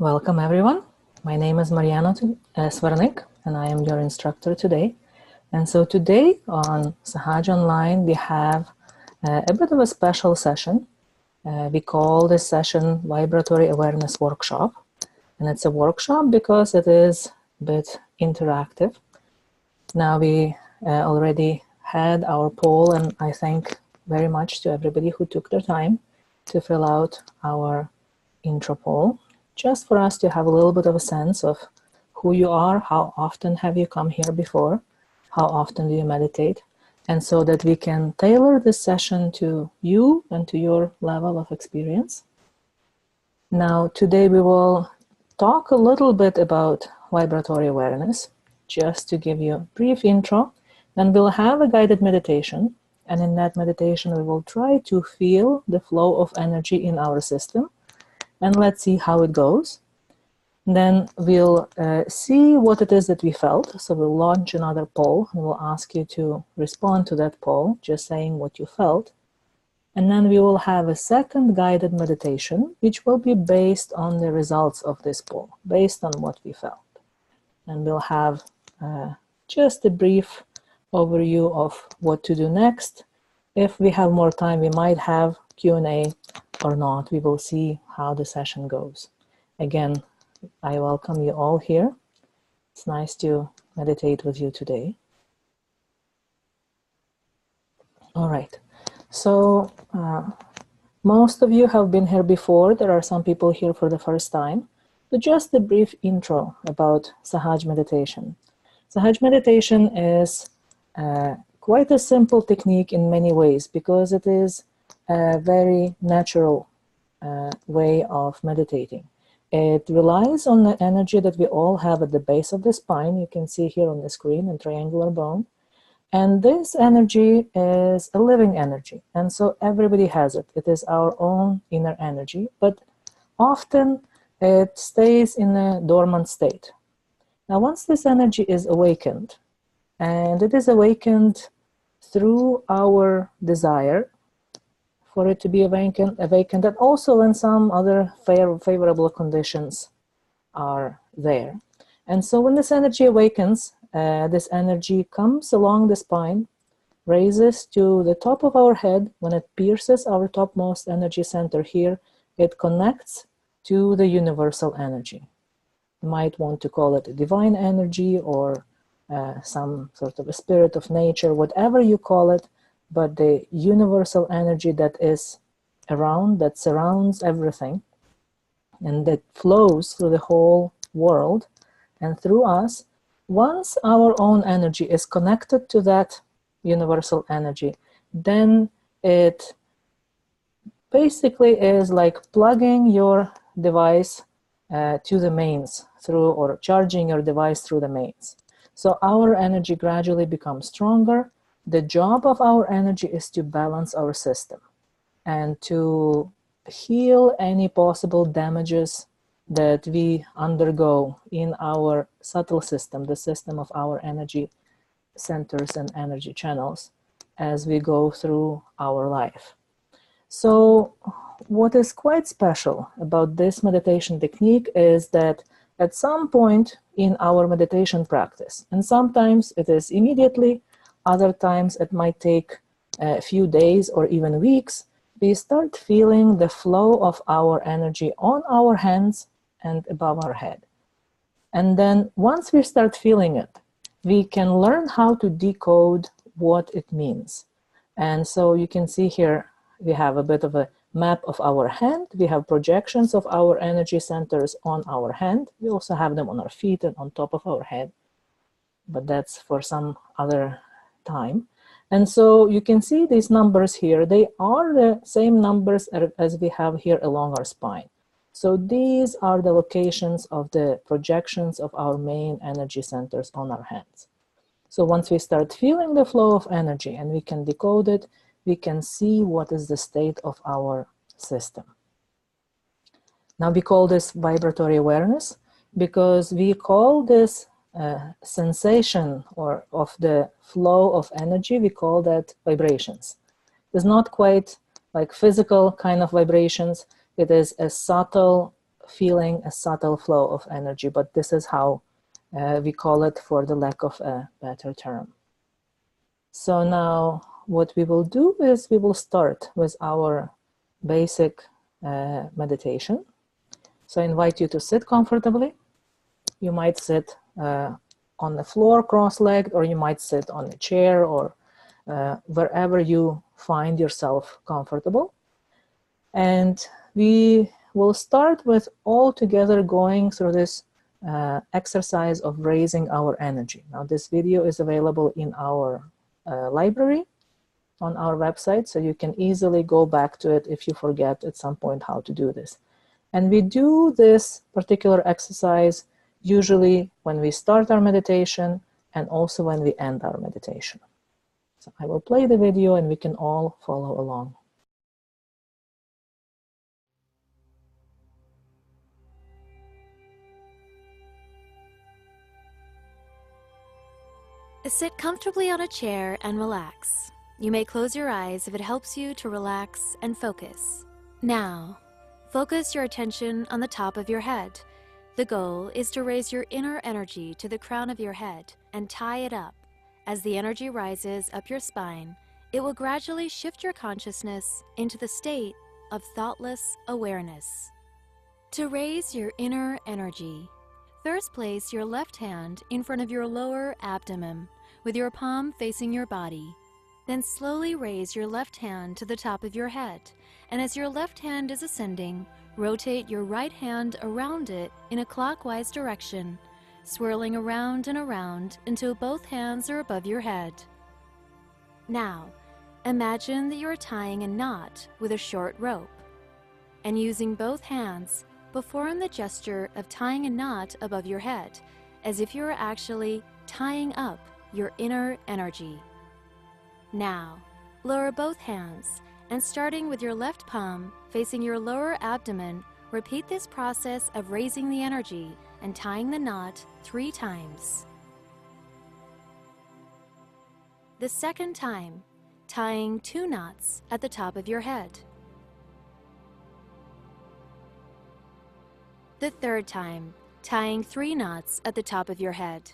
Welcome everyone. My name is Svarnyk and I am your instructor today. And so today on Sahaja Online we have a bit of a special session. We call this session Vibratory Awareness Workshop. And it's a workshop because it is a bit interactive. Now we already had our poll, and I thank very much to everybody who took their time to fill out our intro poll, just for us to have a little bit of a sense of who you are, how often have you come here before, how often do you meditate, and so that we can tailor this session to you and to your level of experience. Now, today we will talk a little bit about vibratory awareness, just to give you a brief intro. Then we'll have a guided meditation, and in that meditation we will try to feel the flow of energy in our system, and let's see how it goes. Then we'll see what it is that we felt. So we'll launch another poll, and we'll ask you to respond to that poll, just saying what you felt. And then we will have a second guided meditation, which will be based on the results of this poll, based on what we felt. And we'll have just a brief overview of what to do next. If we have more time, we might have Q&A or not. We will see how the session goes. Again, I welcome you all here. It's nice to meditate with you today. All right. So most of you have been here before. There are some people here for the first time. So just a brief intro about Sahaja meditation. Sahaja meditation is quite a simple technique in many ways, because it is a very natural way of meditating. It relies on the energy that we all have at the base of the spine. You can see here on the screen a triangular bone. And this energy is a living energy. And so everybody has it. It is our own inner energy, but often it stays in a dormant state. Now, once this energy is awakened, and it is awakened through our desire for it to be awakened, and also when some other favorable conditions are there. And so when this energy awakens, this energy comes along the spine, raises to the top of our head. When it pierces our topmost energy center here, it connects to the universal energy. You might want to call it a divine energy or some sort of a spirit of nature, whatever you call it, but the universal energy that is around, that surrounds everything, and that flows through the whole world and through us. Once our own energy is connected to that universal energy, then it basically is like plugging your device to the mains through, or charging your device through the mains. So our energy gradually becomes stronger. The job of our energy is to balance our system and to heal any possible damages that we undergo in our subtle system, the system of our energy centers and energy channels, as we go through our life. So what is quite special about this meditation technique is that at some point in our meditation practice, and sometimes it is immediately, other times it might take a few days or even weeks, we start feeling the flow of our energy on our hands and above our head. And then once we start feeling it, we can learn how to decode what it means. And so you can see here, we have a bit of a map of our hand. We have projections of our energy centers on our hand. We also have them on our feet and on top of our head, but that's for some other time. And so you can see these numbers here. They are the same numbers as we have here along our spine. So these are the locations of the projections of our main energy centers on our hands. So once we start feeling the flow of energy and we can decode it, we can see what is the state of our system. Now we call this vibratory awareness because we call this sensation or of the flow of energy, we call that vibrations. It's not quite like physical kind of vibrations. It is a subtle feeling a subtle flow of energy, but this is how we call it for the lack of a better term. So now what we will do is we will start with our basic meditation. So I invite you to sit comfortably. You might sit on the floor cross-legged, or you might sit on a chair, or wherever you find yourself comfortable. And we will start with all together going through this exercise of raising our energy. Now, this video is available in our library on our website, so you can easily go back to it if you forget at some point how to do this. And we do this particular exercise usually when we start our meditation and also when we end our meditation. So I will play the video and we can all follow along. Sit comfortably on a chair and relax. You may close your eyes if it helps you to relax and focus. Now, focus your attention on the top of your head. The goal is to raise your inner energy to the crown of your head and tie it up. As the energy rises up your spine, it will gradually shift your consciousness into the state of thoughtless awareness. To raise your inner energy, first place your left hand in front of your lower abdomen with your palm facing your body. Then slowly raise your left hand to the top of your head, and as your left hand is ascending, rotate your right hand around it in a clockwise direction, swirling around and around until both hands are above your head. Now, imagine that you are tying a knot with a short rope, and using both hands, perform the gesture of tying a knot above your head, as if you are actually tying up your inner energy. Now, lower both hands, and starting with your left palm facing your lower abdomen, repeat this process of raising the energy and tying the knot 3 times. The second time, tying 2 knots at the top of your head. The third time, tying 3 knots at the top of your head.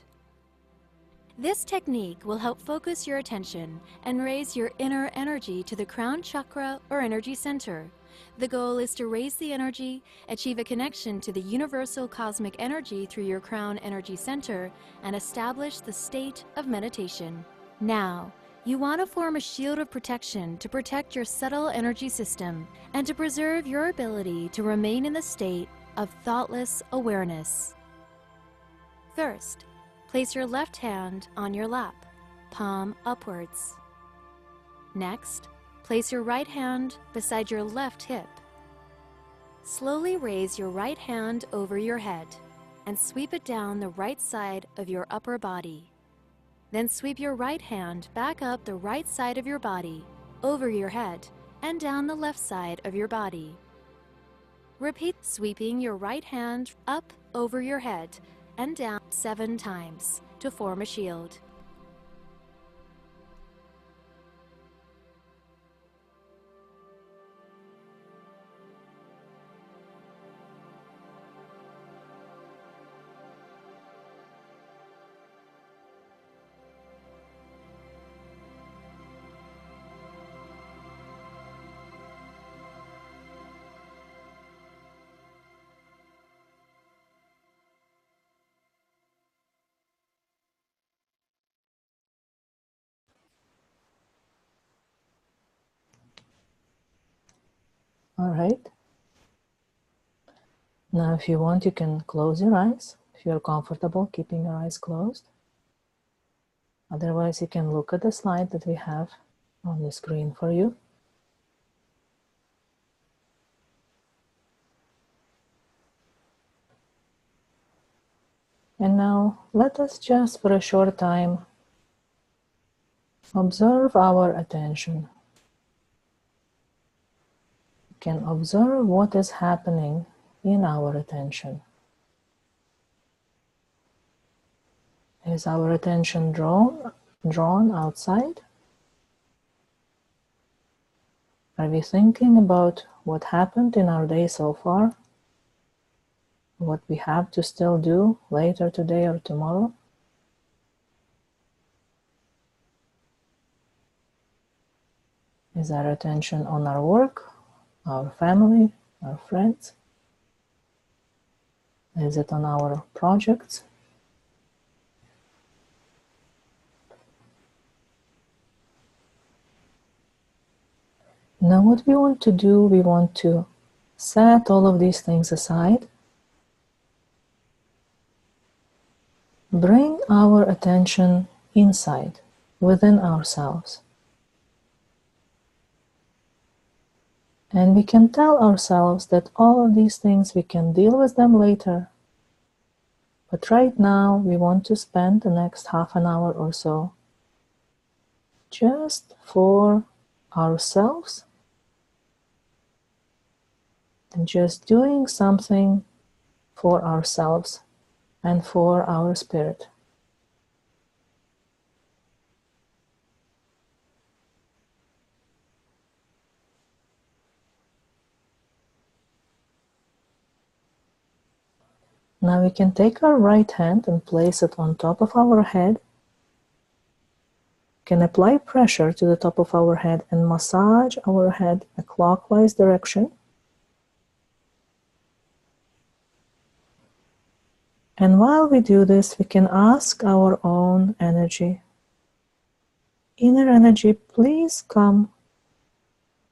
This technique will help focus your attention and raise your inner energy to the crown chakra or energy center. The goal is to raise the energy, achieve a connection to the universal cosmic energy through your crown energy center, and establish the state of meditation. Now, you want to form a shield of protection to protect your subtle energy system and to preserve your ability to remain in the state of thoughtless awareness. First, place your left hand on your lap, palm upwards. Next, place your right hand beside your left hip. Slowly raise your right hand over your head and sweep it down the right side of your upper body. Then sweep your right hand back up the right side of your body, over your head, and down the left side of your body. Repeat sweeping your right hand up over your head and down 7 times to form a shield. All right. Now, if you want, you can close your eyes if you're comfortable keeping your eyes closed. Otherwise, you can look at the slide that we have on the screen for you. And now, let us just for a short time observe our attention. You can observe what is happening in our attention. Is our attention drawn outside? Are we thinking about what happened in our day so far? what we have to still do later today or tomorrow. Is our attention on our work, our family, our friends? Is it on our projects? Now what we want to do, we want to set all of these things aside. Bring our attention inside, within ourselves. And we can tell ourselves that all of these things, we can deal with them later. But right now, we want to spend the next half an hour or so just for ourselves and just doing something for ourselves and for our spirit. Now we can take our right hand and place it on top of our head. We can apply pressure to the top of our head and massage our head in a clockwise direction. And while we do this, we can ask our own energy, inner energy, please come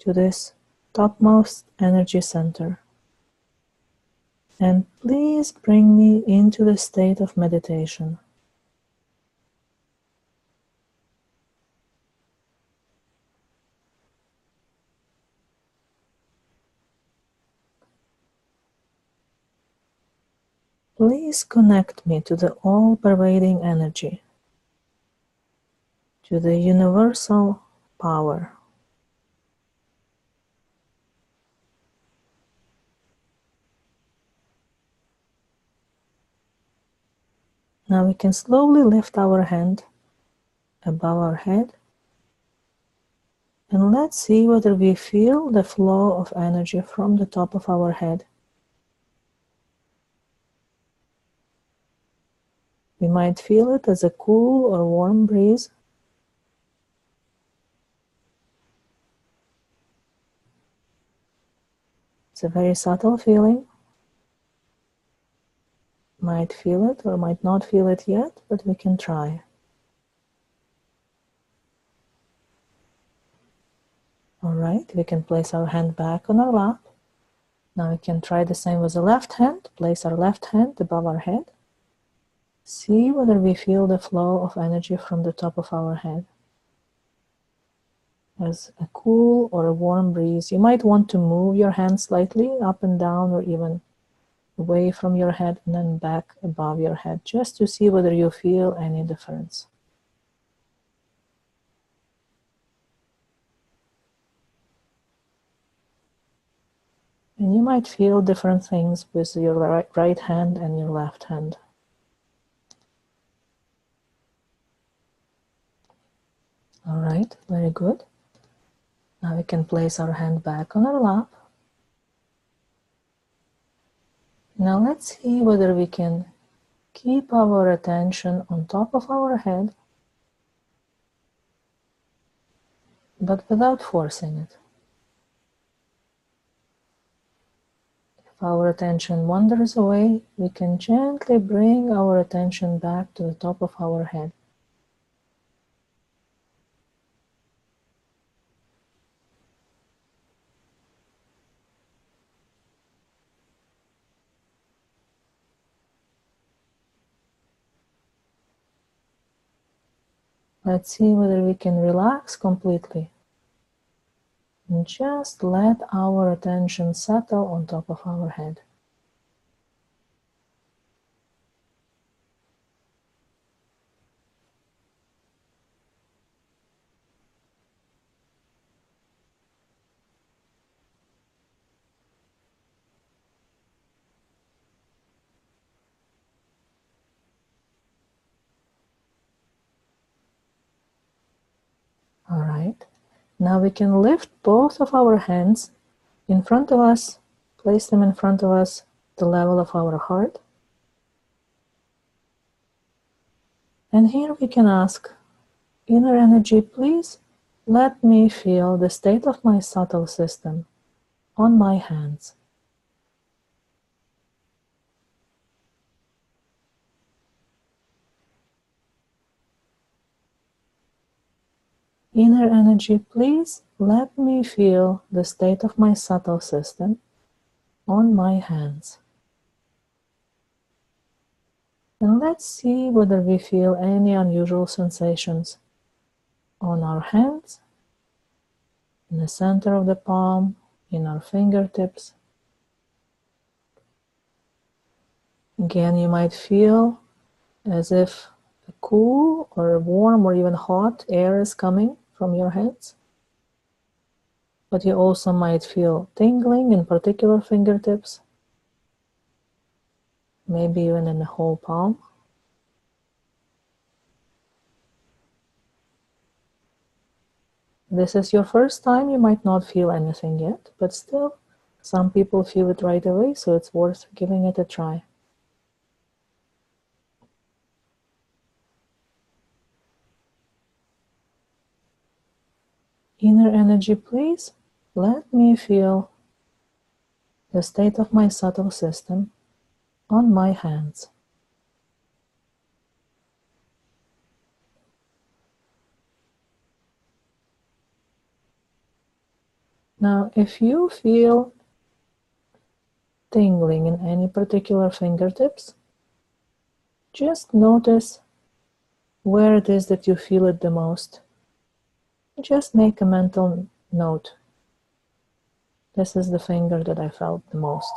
to this topmost energy center. And please bring me into the state of meditation. Please connect me to the all-pervading energy, to the universal power. Now we can slowly lift our hand above our head, and let's see whether we feel the flow of energy from the top of our head. We might feel it as a cool or warm breeze. It's a very subtle feeling. Might feel it or might not feel it yet, but we can try. All right, we can place our hand back on our lap. Now we can try the same with the left hand. Place our left hand above our head. See whether we feel the flow of energy from the top of our head. As a cool or a warm breeze. You might want to move your hand slightly up and down or even away from your head and then back above your head, just to see whether you feel any difference. And you might feel different things with your right hand and your left hand. All right, very good. Now we can place our hand back on our lap. Now let's see whether we can keep our attention on top of our head, but without forcing it. If our attention wanders away, we can gently bring our attention back to the top of our head. Let's see whether we can relax completely and just let our attention settle on top of our head. All right. Now we can lift both of our hands in front of us, place them in front of us, the level of our heart. And here we can ask, inner energy, please let me feel the state of my subtle system on my hands. Inner energy, please let me feel the state of my subtle system on my hands. And let's see whether we feel any unusual sensations on our hands, in the center of the palm, in our fingertips. Again, you might feel as if a cool or warm or even hot air is coming from your hands. But you also might feel tingling in particular fingertips, maybe even in the whole palm. This is your first time, you might not feel anything yet, but still, some people feel it right away, so it's worth giving it a try. Inner energy, please let me feel the state of my subtle system on my hands. Now, if you feel tingling in any particular fingertips, just notice where it is that you feel it the most. Just make a mental note. This is the finger that I felt the most.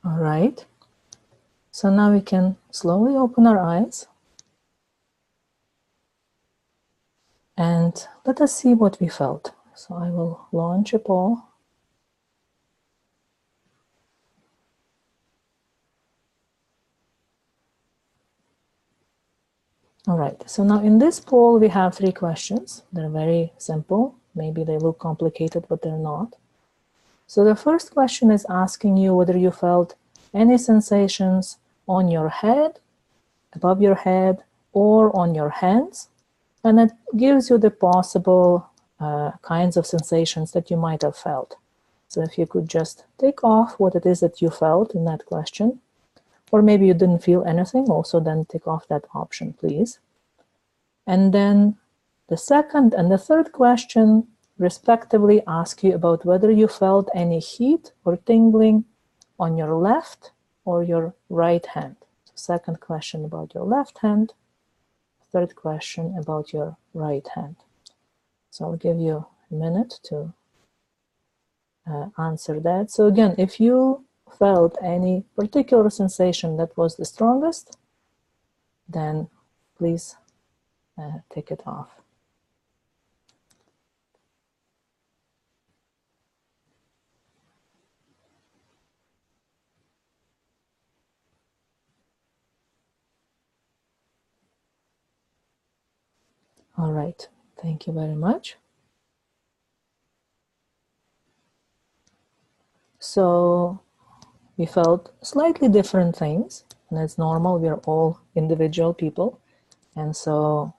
All right. So now we can slowly open our eyes and let us see what we felt. So I will launch a poll. All right, so now in this poll we have 3 questions. They're very simple. Maybe they look complicated, but they're not. So the first question is asking you whether you felt any sensations on your head, above your head, or on your hands. And it gives you the possible kinds of sensations that you might have felt. So if you could just take off what it is that you felt in that question, or maybe you didn't feel anything, also then take off that option, please. And then the second and the third question respectively ask you about whether you felt any heat or tingling on your left or your right hand. So second question about your left hand, third question about your right hand. So I'll give you a minute to answer that. So again, if you felt any particular sensation that was the strongest, then please take it off. All right, thank you very much. So we felt slightly different things, and it's normal, we're all individual people, and so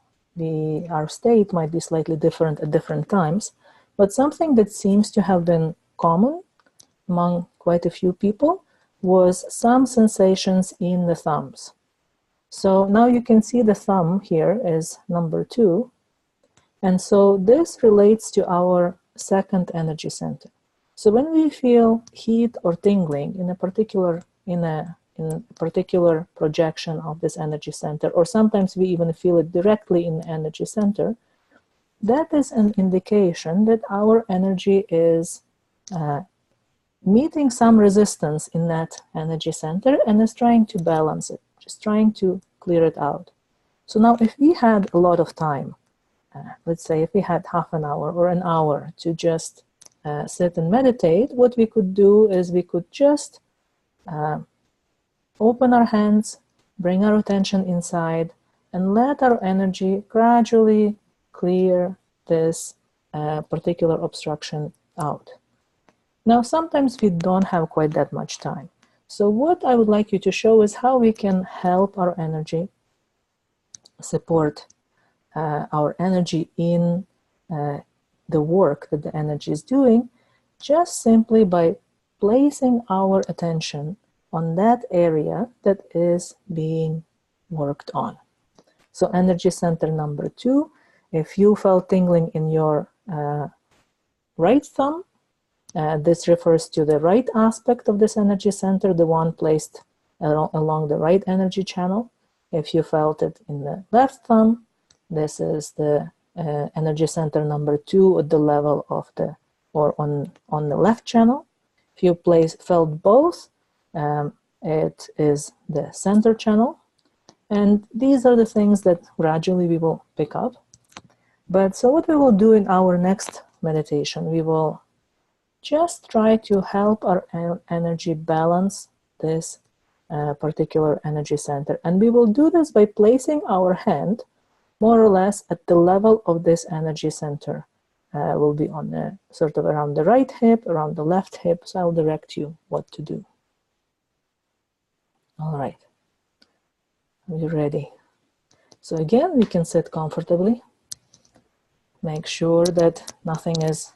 our state might be slightly different at different times, but something that seems to have been common among quite a few people was some sensations in the thumbs. So now you can see the thumb here is number 2. And so this relates to our second energy center. So when we feel heat or tingling in a particular projection of this energy center, or sometimes we even feel it directly in the energy center, that is an indication that our energy is meeting some resistance in that energy center and is trying to balance it, just trying to clear it out. So now if we had a lot of time, let's say if we had half an hour or an hour to just sit and meditate, what we could do is we could just open our hands, bring our attention inside, and let our energy gradually clear this particular obstruction out. Now, sometimes we don't have quite that much time. So what I would like you to show is how we can help our energy, support our energy in the work that the energy is doing, just simply by placing our attention on that area that is being worked on. So energy center number 2, if you felt tingling in your right thumb, this refers to the right aspect of this energy center, the one placed along the right energy channel. If you felt it in the left thumb, this is the energy center number 2 at the level of the, or on the left channel. If you felt both, it is the center channel. And these are the things that gradually we will pick up. But so what we will do in our next meditation, we will just try to help our energy balance this particular energy center. And we will do this by placing our hand more or less at the level of this energy center. Will be on the sort of around the right hip, around the left hip. So I'll direct you what to do. All right. Are you ready? So again, we can sit comfortably. Make sure that nothing is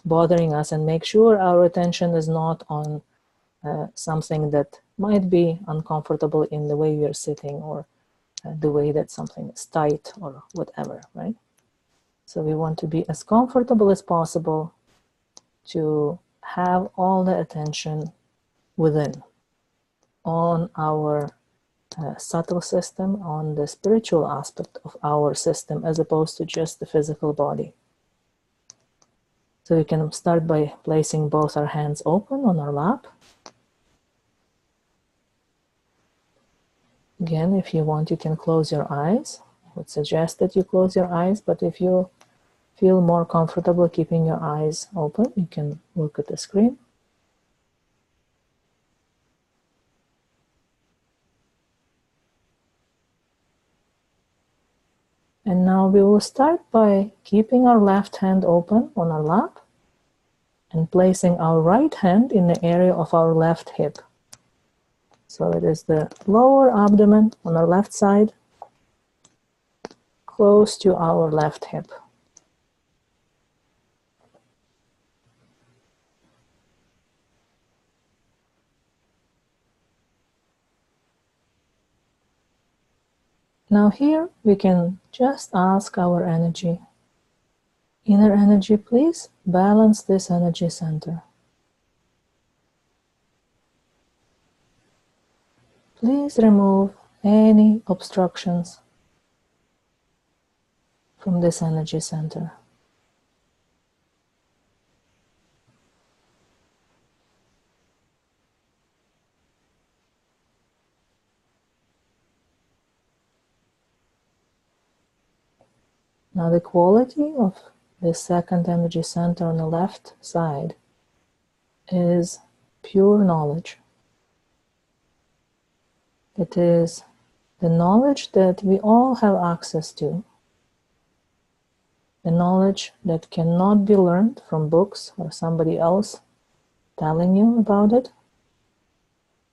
bothering us, and make sure our attention is not on something that might be uncomfortable in the way we are sitting, or the way that something is tight or whatever, right? So we want to be as comfortable as possible to have all the attention within, on our subtle system, on the spiritual aspect of our system, as opposed to just the physical body. So we can start by placing both our hands open on our lap. Again, if you want, you can close your eyes. I would suggest that you close your eyes, but if you feel more comfortable keeping your eyes open, you can look at the screen. And now we will start by keeping our left hand open on our lap and placing our right hand in the area of our left hip. So it is the lower abdomen on our left side, close to our left hip. Now here we can just ask our energy, inner energy, please balance this energy center. Please remove any obstructions from this energy center. Now the quality of the second energy center on the left side is pure knowledge. It is the knowledge that we all have access to, the knowledge that cannot be learned from books or somebody else telling you about it,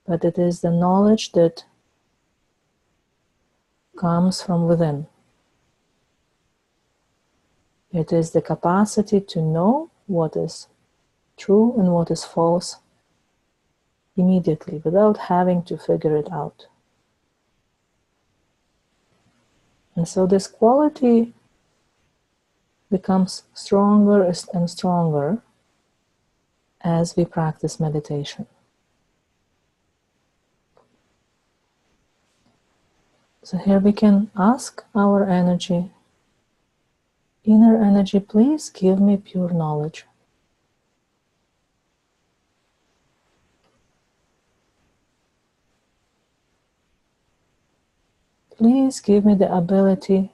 but it is the knowledge that comes from within. It is the capacity to know what is true and what is false immediately, without having to figure it out. And so this quality becomes stronger and stronger as we practice meditation. So here we can ask our energy, inner energy, please give me pure knowledge. Please give me the ability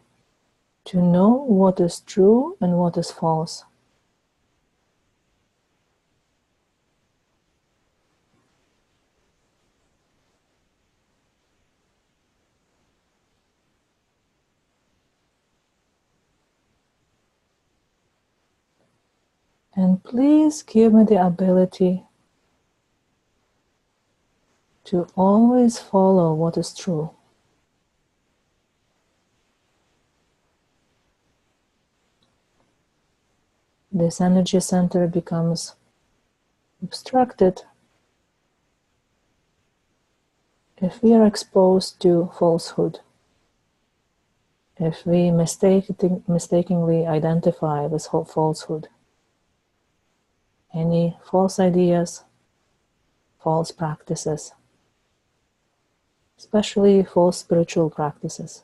to know what is true and what is false. And please give me the ability to always follow what is true. This energy center becomes obstructed if we are exposed to falsehood, if we mistakenly identify with falsehood, any false ideas, false practices, especially false spiritual practices.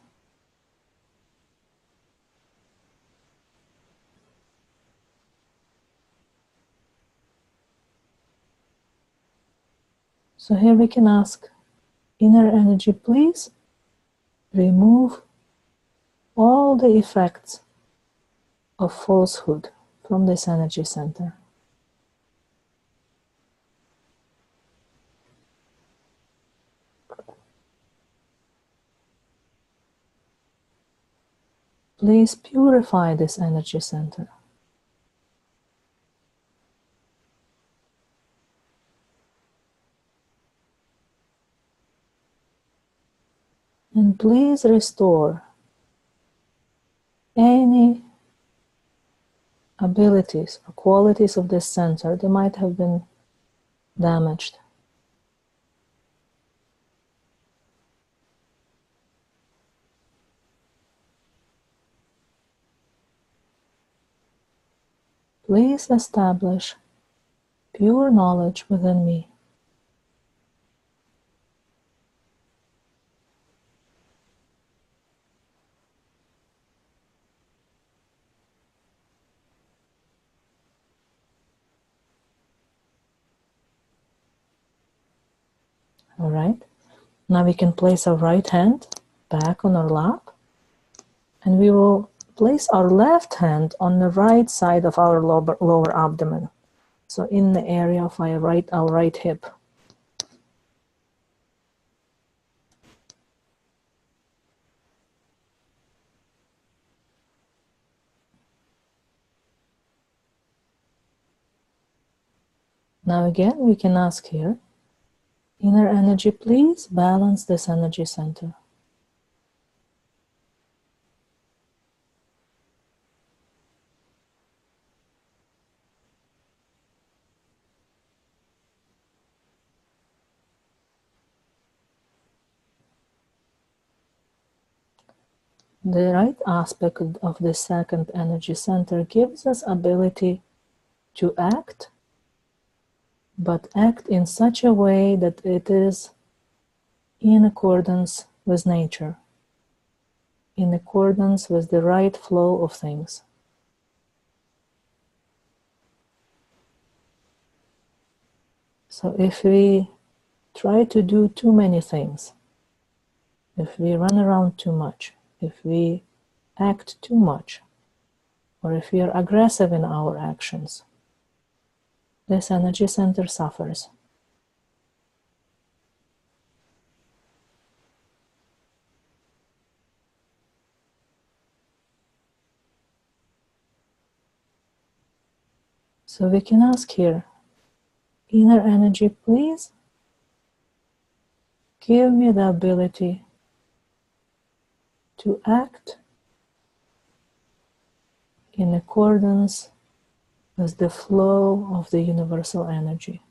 So here we can ask, inner energy, please remove all the effects of falsehood from this energy center. Please purify this energy center. And please restore any abilities or qualities of this center that might have been damaged. Please establish pure knowledge within me. All right. Now we can place our right hand back on our lap, and we will place our left hand on the right side of our lower abdomen. So in the area of our right hip. Now again, we can ask here, inner energy, please balance this energy center. The right aspect of the second energy center gives us ability to act, but act in such a way that it is in accordance with nature, in accordance with the right flow of things. So if we try to do too many things, if we run around too much, if we act too much, or if we are aggressive in our actions, this energy center suffers. So we can ask here, inner energy, please give me the ability to act in accordance with the flow of the universal energy.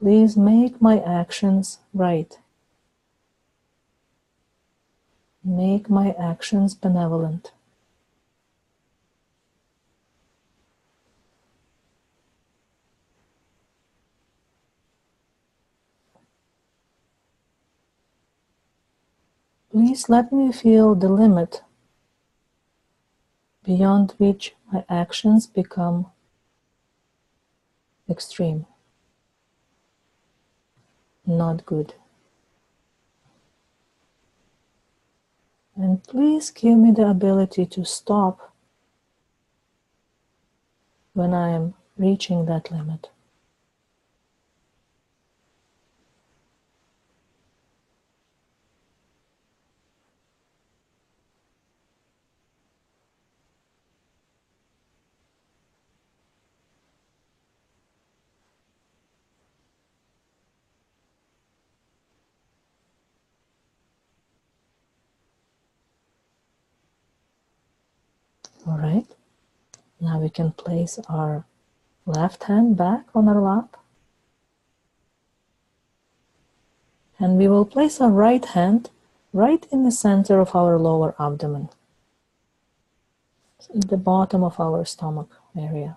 Please make my actions right. Make my actions benevolent. Please let me feel the limit beyond which my actions become extreme, not good. And please give me the ability to stop when I am reaching that limit. All right. Now we can place our left hand back on our lap. And we will place our right hand right in the center of our lower abdomen, at the bottom of our stomach area.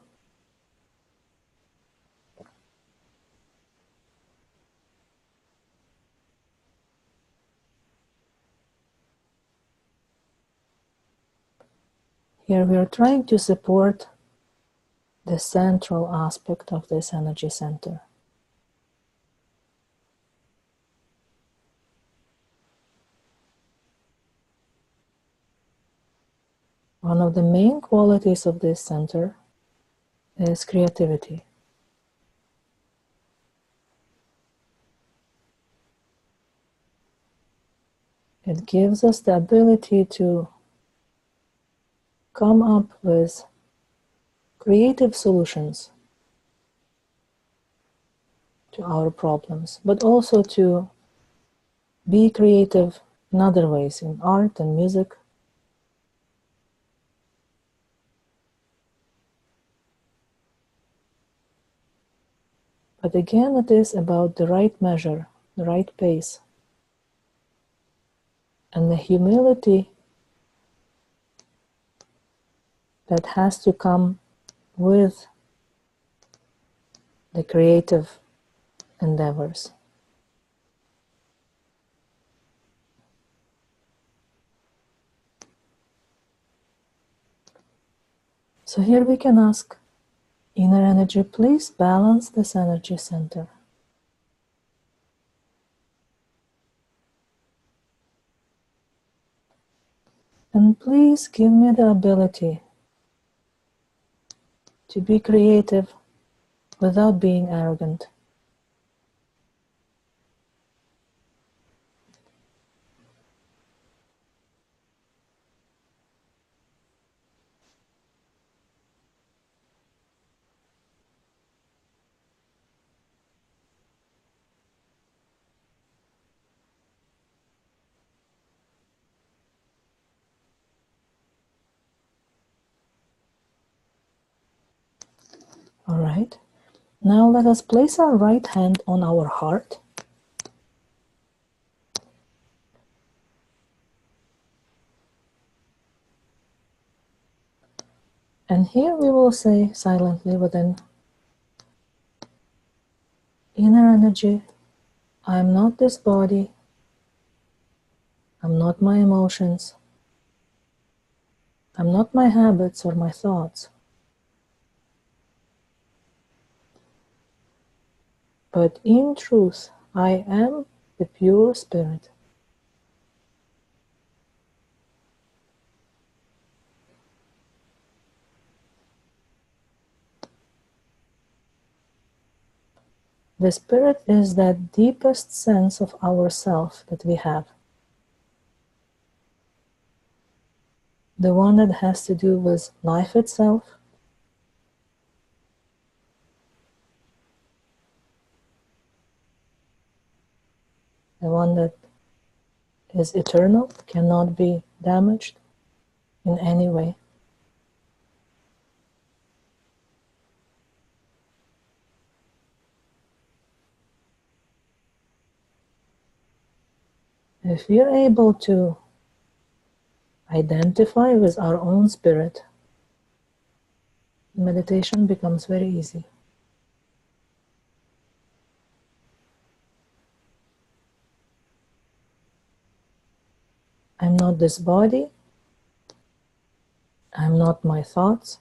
Here we are trying to support the central aspect of this energy center. One of the main qualities of this center is creativity. It gives us the ability to come up with creative solutions to our problems, but also to be creative in other ways, in art and music. But again, it is about the right measure, the right pace, and the humility that has to come with the creative endeavors. So here we can ask inner energy, please balance this energy center. And please give me the ability to be creative without being arrogant. All right. Now let us place our right hand on our heart. And here we will say silently within, inner energy, I am not this body, I'm not my emotions, I'm not my habits or my thoughts, but in truth, I am the pure spirit. The spirit is that deepest sense of ourself that we have. The one that has to do with life itself, the one that is eternal, cannot be damaged in any way. If we are able to identify with our own spirit, meditation becomes very easy. I'm not this body. I'm not my thoughts,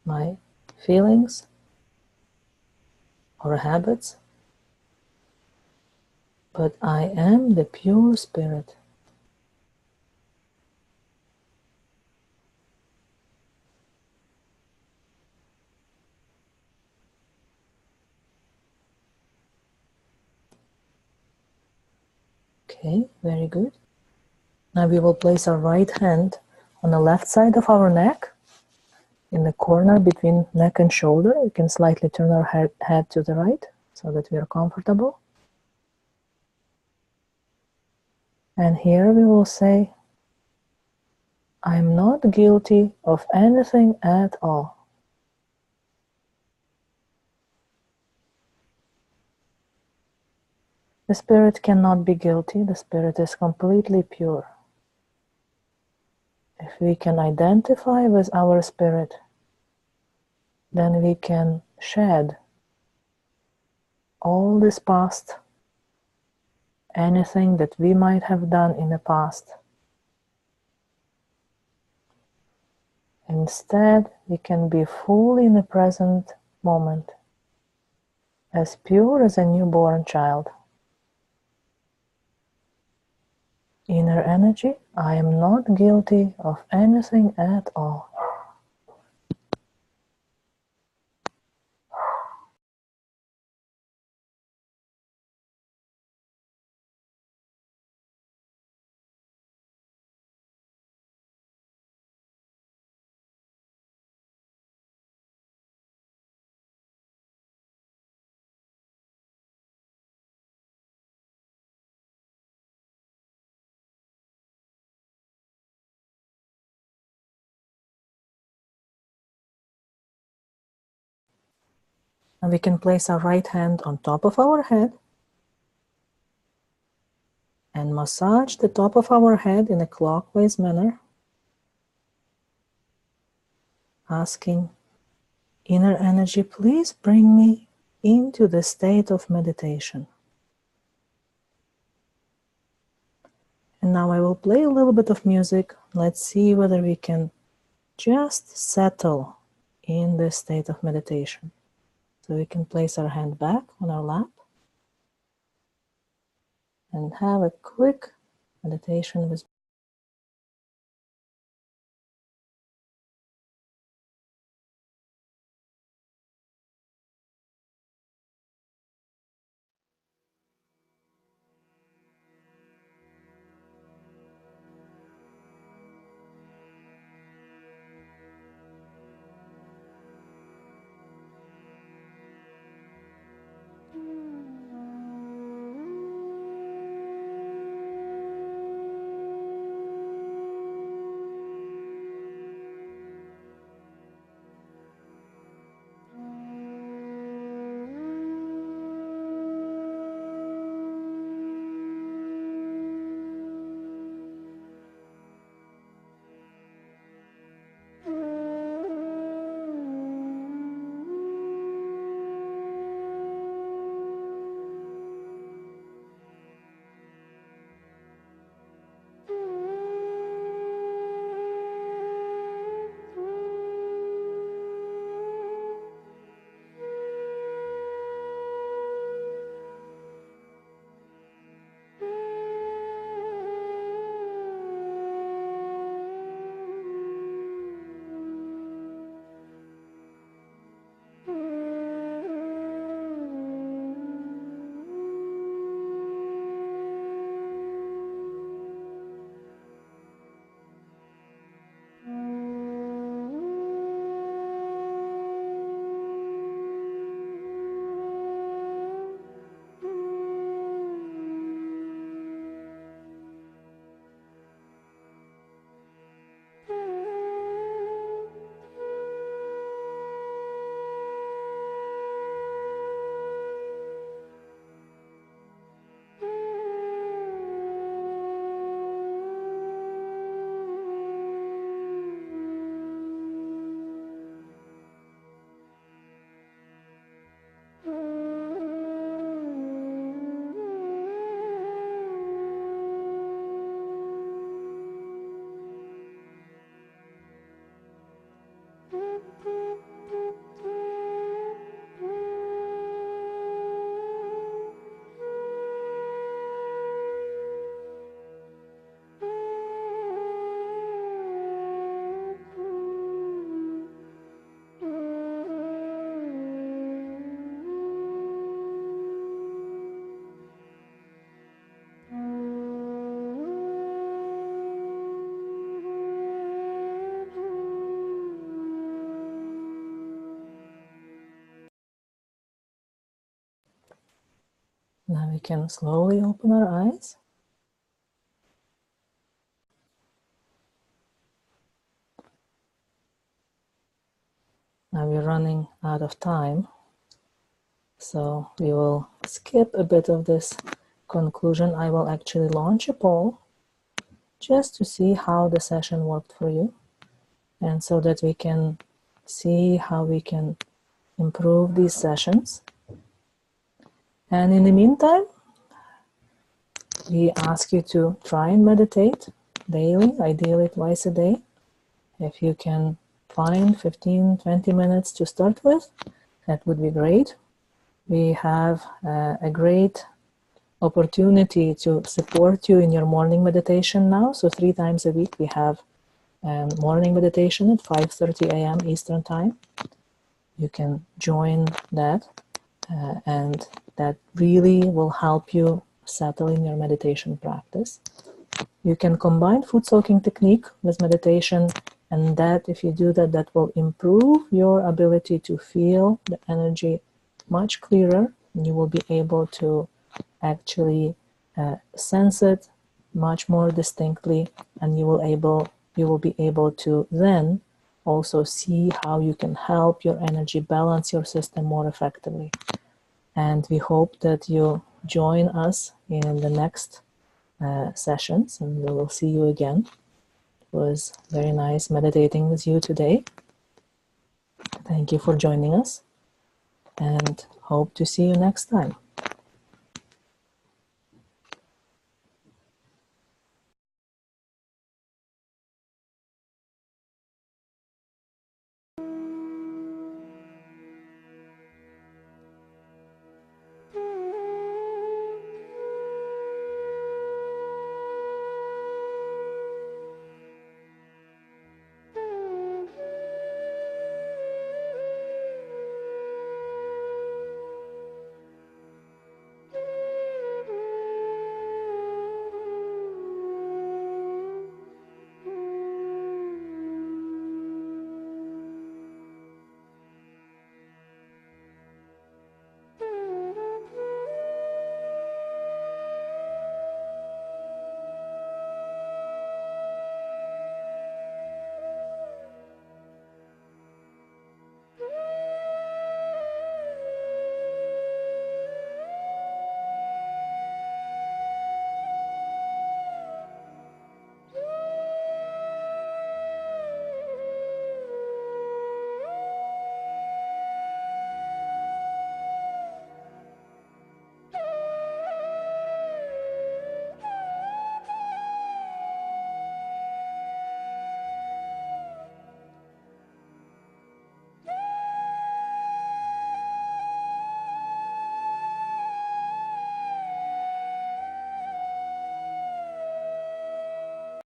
my feelings, or habits, but I am the pure spirit. Okay, very good. Now we will place our right hand on the left side of our neck, in the corner between neck and shoulder. We can slightly turn our head to the right so that we are comfortable. And here we will say, I'm not guilty of anything at all. The spirit cannot be guilty. The spirit is completely pure. If we can identify with our spirit, then we can shed all this past, anything that we might have done in the past. Instead, we can be fully in the present moment, as pure as a newborn child. Inner energy, I am not guilty of anything at all. And we can place our right hand on top of our head and massage the top of our head in a clockwise manner, asking inner energy, please bring me into the state of meditation. And now I will play a little bit of music. Let's see whether we can just settle in this state of meditation. So we can place our hand back on our lap and have a quick meditation with Now we can slowly open our eyes. Now we're running out of time, so we will skip a bit of this conclusion. I will actually launch a poll just to see how the session worked for you, and so that we can see how we can improve these sessions. And in the meantime, we ask you to try and meditate daily, ideally twice a day. If you can find 15-20 minutes to start with, that would be great. We have a great opportunity to support you in your morning meditation now. So 3 times a week we have morning meditation at 5:30 a.m. Eastern Time. You can join that, and that really will help you settle in your meditation practice. You can combine food soaking technique with meditation, and that, if you do that, that will improve your ability to feel the energy much clearer. You will be able to actually sense it much more distinctly, and you will be able to then also see how you can help your energy balance your system more effectively. And we hope that you join us in the next sessions, and we will see you again. It was very nice meditating with you today. Thank you for joining us, and hope to see you next time.